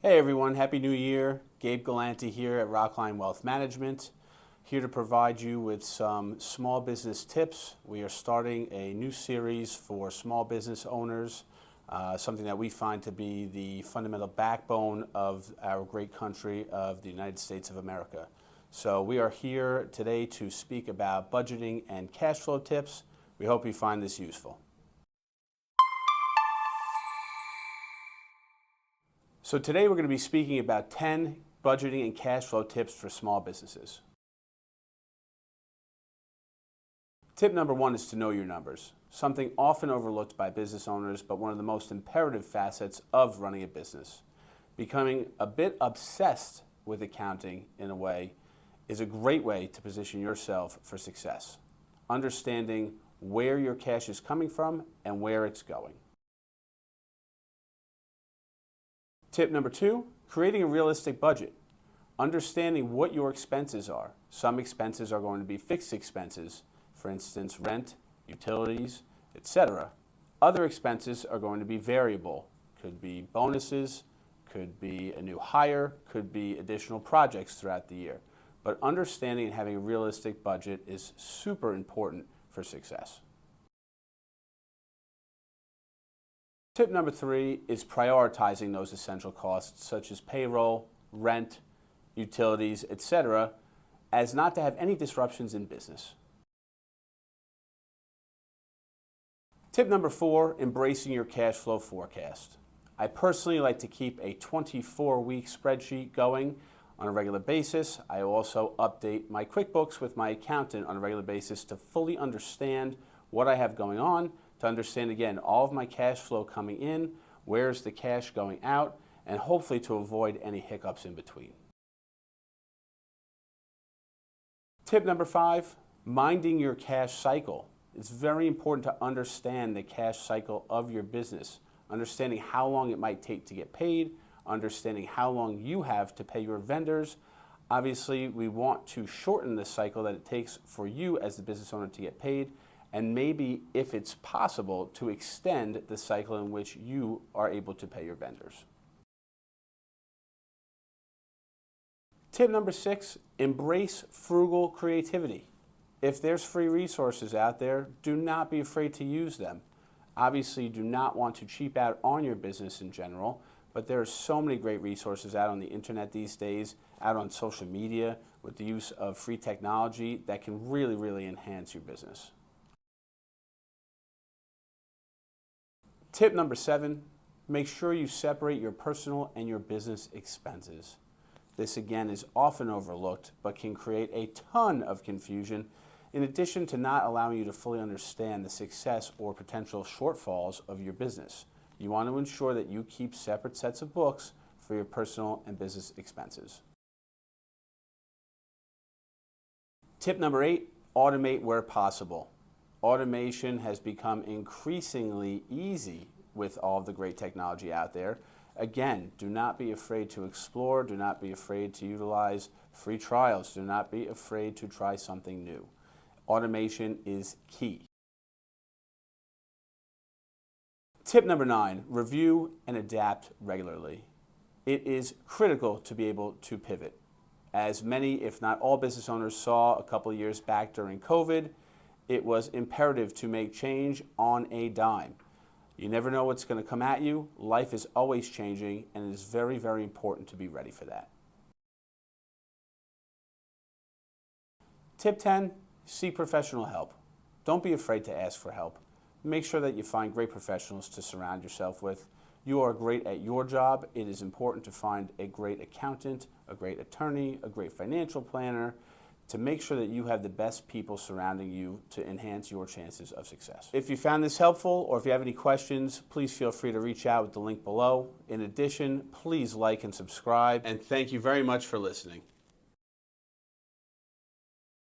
Hey everyone, Happy New Year. Gabe Galanti here at Rockline Wealth Management, here to provide you with some small business tips. We are starting a new series for small business owners, something that we find to be the fundamental backbone of our great country of the United States of America. So we are here today to speak about budgeting and cash flow tips. We hope you find this useful. So today we're going to be speaking about 10 budgeting and cash flow tips for small businesses. Tip number one is to know your numbers, something often overlooked by business owners, but one of the most imperative facets of running a business. Becoming a bit obsessed with accounting in a way is a great way to position yourself for success. Understanding where your cash is coming from and where it's going. Tip number two, creating a realistic budget. Understanding what your expenses are. Some expenses are going to be fixed expenses, for instance, rent, utilities, etc. Other expenses are going to be variable. Could be bonuses, could be a new hire, could be additional projects throughout the year. But understanding and having a realistic budget is super important for success. Tip number three is prioritizing those essential costs such as payroll, rent, utilities, etc., as not to have any disruptions in business. Tip number four, embracing your cash flow forecast. I personally like to keep a 24-week spreadsheet going on a regular basis. I also update my QuickBooks with my accountant on a regular basis to fully understand what I have going on, to understand, again, all of my cash flow coming in, where's the cash going out, and hopefully to avoid any hiccups in between. Tip number five, minding your cash cycle. It's very important to understand the cash cycle of your business, understanding how long it might take to get paid, understanding how long you have to pay your vendors. Obviously, we want to shorten the cycle that it takes for you as the business owner to get paid, and maybe, if it's possible, to extend the cycle in which you are able to pay your vendors. Tip number six, embrace frugal creativity. If there's free resources out there, do not be afraid to use them. Obviously, you do not want to cheap out on your business in general, but there are so many great resources out on the internet these days, out on social media, with the use of free technology that can really, really enhance your business. Tip number seven, make sure you separate your personal and your business expenses. This again is often overlooked, but can create a ton of confusion, in addition to not allowing you to fully understand the success or potential shortfalls of your business. You want to ensure that you keep separate sets of books for your personal and business expenses. Tip number eight, automate where possible. Automation has become increasingly easy with all of the great technology out there. Again, do not be afraid to explore, do not be afraid to utilize free trials, do not be afraid to try something new. Automation is key. Tip number nine, review and adapt regularly. It is critical to be able to pivot. As many, if not all, business owners saw a couple of years back during COVID, it was imperative to make change on a dime. You never know what's going to come at you. Life is always changing, and it is very, very important to be ready for that. Tip 10, seek professional help. Don't be afraid to ask for help. Make sure that you find great professionals to surround yourself with. You are great at your job. It is important to find a great accountant, a great attorney, a great financial planner, to make sure that you have the best people surrounding you to enhance your chances of success. If you found this helpful, or if you have any questions, please feel free to reach out with the link below. In addition, please like and subscribe, and thank you very much for listening.